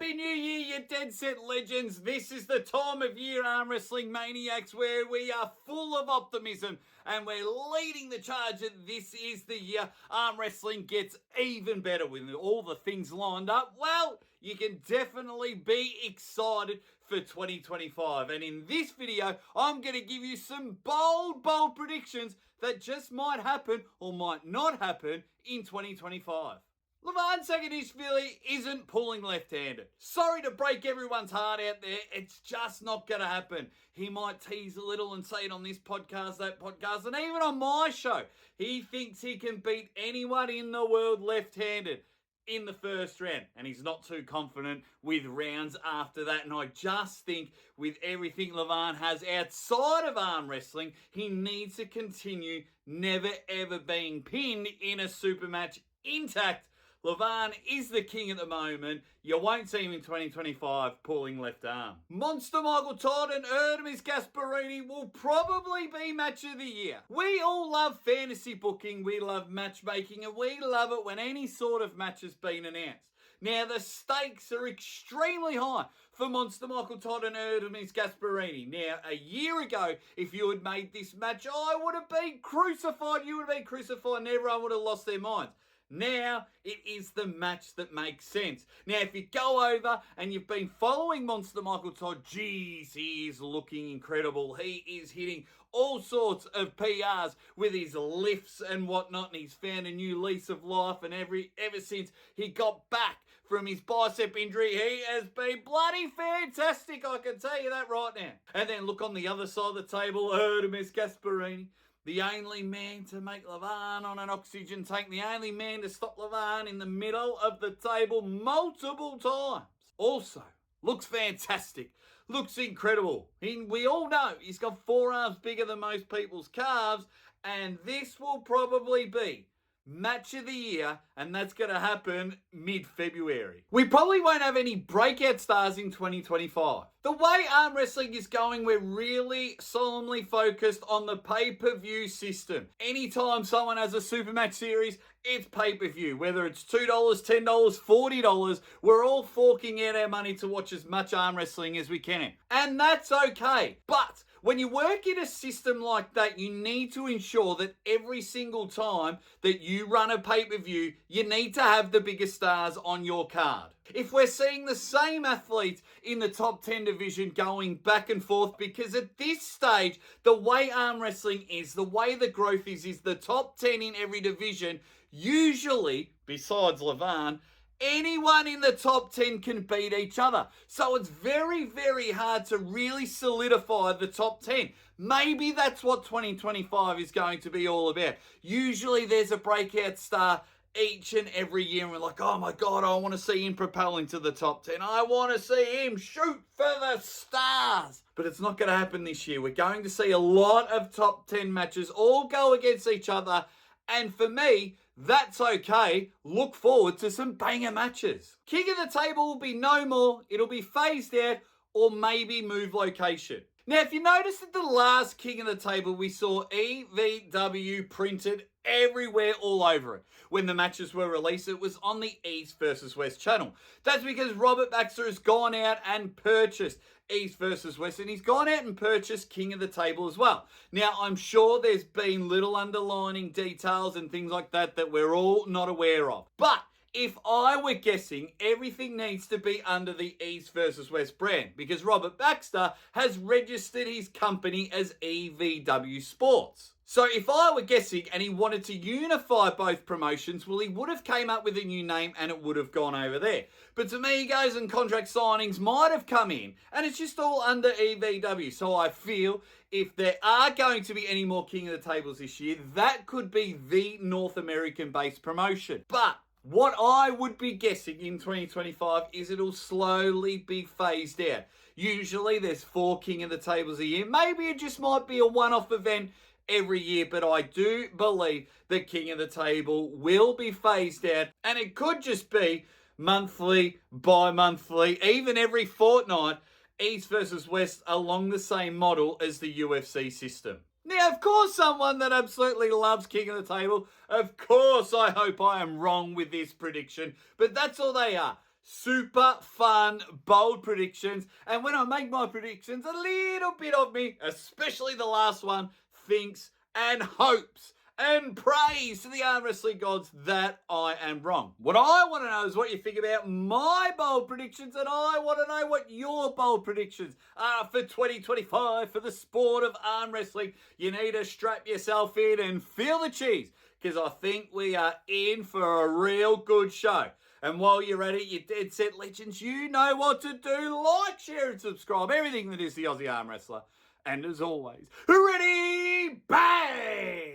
Happy New Year, you dead set legends. This is the time of year, arm wrestling maniacs, where we are full of optimism and we're leading the charge that this is the year arm wrestling gets even better with all the things lined up. Well, you can definitely be excited for 2025. And in this video, I'm going to give you some bold predictions that just might happen or might not happen in 2025. Levan Saginashvili isn't pulling left-handed. Sorry to break everyone's heart out there, it's just not going to happen. He might tease a little and say it on this podcast, that podcast, and even on my show. He thinks he can beat anyone in the world left-handed in the first round, and he's not too confident with rounds after that. And I just think with everything Levan has outside of arm wrestling, he needs to continue never ever being pinned in a super match intact. Levan is the king at the moment. You won't see him in 2025 pulling left arm. Monster Michael Todd and Ermes will probably be match of the year. We all love fantasy booking, we love matchmaking, and we love it when any sort of match has been announced. Now, the stakes are extremely high for Monster Michael Todd and Ermes. Now, a year ago, if you had made this match, I would have been crucified. You would have been crucified and everyone would have lost their minds. Now, it is the match that makes sense. Now, if you go over and you've been following Monster Michael Todd, geez, he is looking incredible. He is hitting all sorts of PRs with his lifts and whatnot, and he's found a new lease of life, and ever since he got back from his bicep injury, he has been bloody fantastic, I can tell you that right now. And then look on the other side of the table, Ermes Gasparini. The only man to make Levan on an oxygen tank. The only man to stop Levan in the middle of the table multiple times. Also, looks fantastic. Looks incredible. We all know he's got forearms bigger than most people's calves. And this will probably be match of the year, and that's going to happen mid-February. We probably won't have any breakout stars in 2025. The way arm wrestling is going, we're really solemnly focused on the pay-per-view system. Anytime someone has a super match series, it's pay-per-view. Whether it's $2, $10, $40, we're all forking out our money to watch as much arm wrestling as we can. And that's okay. But when you work in a system like that, you need to ensure that every single time that you run a pay-per-view, you need to have the biggest stars on your card. If we're seeing the same athletes in the top 10 division going back and forth, because at this stage, the way arm wrestling is, the way the growth is the top 10 in every division, usually, besides Levan, anyone in the top 10 can beat each other. So it's very, very hard to really solidify the top 10. Maybe that's what 2025 is going to be all about. Usually there's a breakout star each and every year, and we're like, oh my God, I want to see him propel into the top 10. I want to see him shoot for the stars. But it's not going to happen this year. We're going to see a lot of top 10 matches all go against each other. And for me, that's okay. Look forward to some banger matches. King of the table will be no more. It'll be phased out or maybe move location. Now, if you notice at the last King of the Table, we saw EVW printed everywhere all over it. When the matches were released, it was on the East versus West channel. That's because Robert Baxter has gone out and purchased East versus West, and he's gone out and purchased King of the Table as well. Now, I'm sure there's been little underlining details and things like that that we're all not aware of. But if I were guessing, everything needs to be under the East versus West brand, because Robert Baxter has registered his company as EVW Sports. So if I were guessing and he wanted to unify both promotions, well, he would have came up with a new name and it would have gone over there. But Tamigos and contract signings might have come in, and it's just all under EVW. So I feel if there are going to be any more King of the Tables this year, that could be the North American-based promotion. But what I would be guessing in 2025 is it'll slowly be phased out. Usually there's 4 King of the Tables a year. Maybe it just might be a one-off event every year, but I do believe the King of the Table will be phased out, and it could just be monthly, bi-monthly, even every fortnight, East versus West along the same model as the UFC system. Now, of course, someone that absolutely loves King of the Table, of course I hope I am wrong with this prediction, but that's all they are. super fun, bold predictions. And when I make my predictions, a little bit of me, especially the last one, thinks and hopes and prays to the arm wrestling gods that I am wrong. What I want to know is what you think about my bold predictions, and I want to know what your bold predictions are for 2025 for the sport of arm wrestling. You need to strap yourself in and feel the cheese, because I think we are in for a real good show. And while you're at it, you Dead Set Legends, you know what to do. Like, share, and subscribe. Everything that is the Aussie Arm Wrestler. And as always, ready, bang!